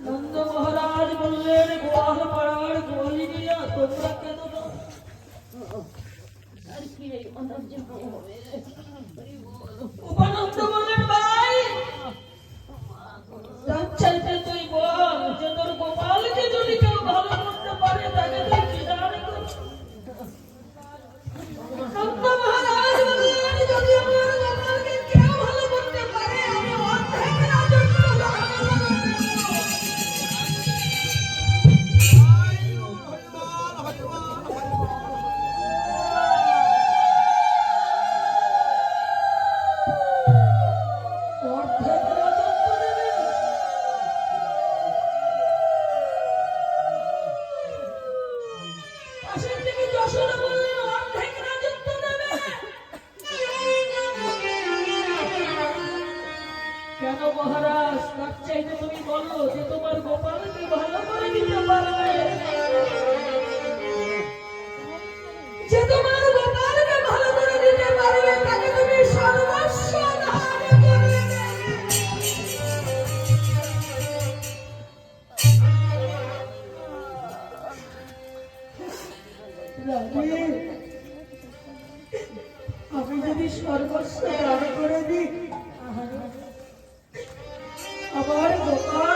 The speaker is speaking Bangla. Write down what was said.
নন্দ মহারাজ বললেন, গোয়াল পাড়ার গোয়ালিনিয়া তোমরা কেন না? আর কি উপানন্দ বললেন, ভাই তার চাইতে তুই বল যে তোর গোপালকে যদি কেউ ভালো করতে পারে তাকে তুই কি জানি করছিস? নন্দ মহারাজ বললেন, যদি আমার গোপালকে কেউ ভালো করতে পারে আমি অর্ধেক রাজত্ব কেন মহারাজ? তার চাইতে তুমি বলো যে তোমার